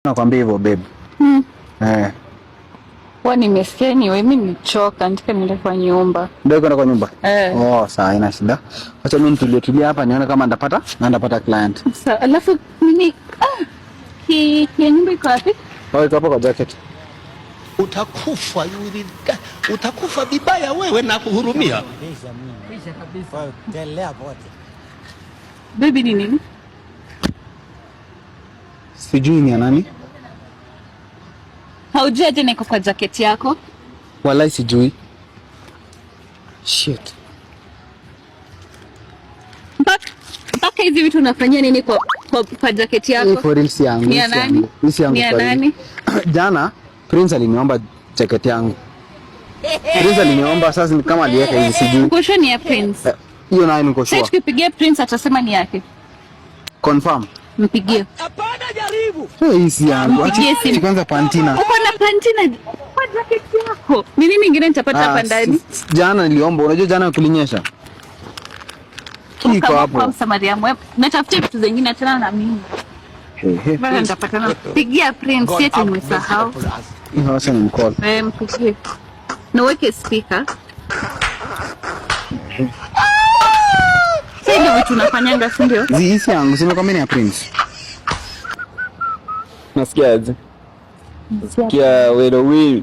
Nakwambia hivyo babe. Kwa nimesikia ni wewe, mimi nichoka, nataka niende kwa nyumba. Ndio kwenda kwa nyumba? Oh, sawa, ina shida. Acha mimi nitulie hapa nione kama ndapata client. Sawa, alafu mimi nyumba iko wapi? Oh, iko hapa kwa jacket. Utakufa vibaya wewe na kuhurumia. Kisha kabisa. Telea pote. Baby ni nini? Sijui ni nani? Haujui aje niko kwa jacket yako? Wallahi sijui. Shit. Mpaka hizi vitu unafanyia nini kwa jacket yako? For real si yangu. Ni ya nani? Ni ya nani? Jana Prince aliniomba jacket yangu. Prince aliniomba, sasa ni kama aliweka hizi sijui. Uko sure ni ya Prince? Hiyo nayo niko sure. Sasa tukipigia Prince atasema ni yake. Confirm. Mpigie. Hapana, jaribu. Hii si yangu. Acha kwanza Pantina. Uko na Pantina kwa jacket yako. Ni nini nyingine nitapata hapa ndani? Jana niliomba, unajua jana kulinyesha. Kiko hapo. Kwa Msamaria mwema. Natafutia vitu zingine tena na mimi. Bado nitapatana. Pigia Prince yetu nimesahau. Acha nimcall. Mpigie. Na weke speaker. Sasa ndio vitu unafanyanga, si ndio? Hii yangu sema kama ni ya Prince. Nasikia aje? Nasikia wewe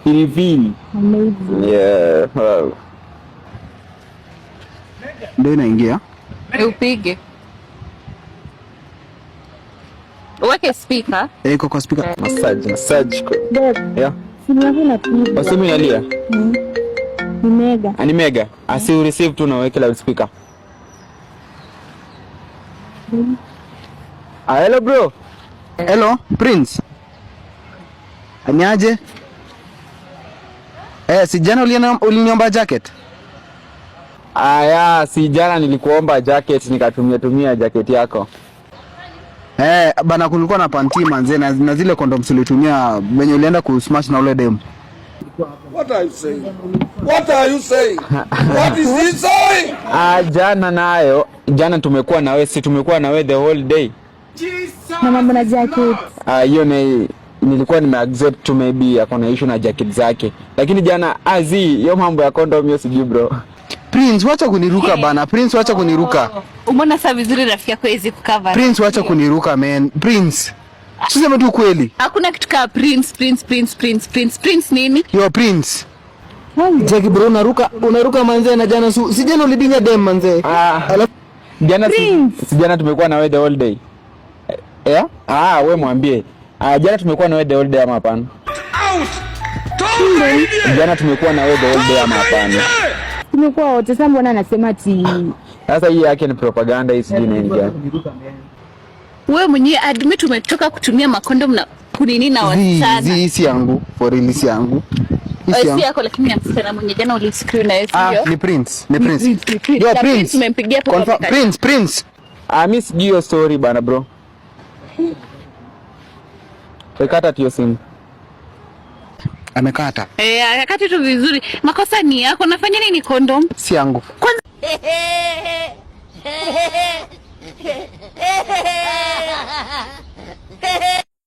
pilipili. Amazing. Yeah. Wow. Ndio inaingia. Upige. Weke speaker. Iko kwa speaker. Massage. Yeah. Simu yangu inapiga. Basi mimi nalia. Ni mega. Ani mega. Asi receive tu na weke loud speaker. Hello bro. Hello Prince. Aniaje? Si jana uliniomba jacket? Aya, si jana nilikuomba jacket nikatumia jacket yako. Bana kulikuwa na panty manze na zile condoms ulitumia wenye ulienda kusmash na ule dem. What are you saying? What are you saying? What is he saying? Jana tumekuwa na wewe, tumekuwa na wewe the whole day. Na mambo na jacket. Hiyo nilikuwa nimeaccept to maybe akona issue na jacket zake. Lakini jana hiyo mambo ya condom hiyo sijui bro. Prince wacha kuniruka bana. Prince wacha kuniruka. Umeona saa vizuri rafiki yako hizi cover. Prince wacha kuniruka man. Prince. Sisema tu kweli. Hakuna kitu kama Prince nini? Yo Prince. Jackie bro unaruka manze na jana si jana ulidinga dem manze. Jana tumekuwa na wewe the whole day. Wewe mwambie. Jana tumekuwa na wewe the whole day ama hapana? Jana tumekuwa na wewe the whole day ama hapana? Tumekuwa wote, sasa mbona anasema ati sasa hii yake ni propaganda hii sijui nini gani. Wewe mwenyewe admit umetoka kutumia makondom na kunini na wasichana. Hii yangu, for real si yangu. Hii yako lakini ya msichana mwenye jana uliscreen na yeye. Ni Prince. Yo Prince. Tumempigia hapo. Prince. Mimi sijui hiyo story bana bro. Wekata hiyo simu. Amekata. Akati tu vizuri. Makosa ni yako. Nafanya nini condom? Si yangu. Kwanza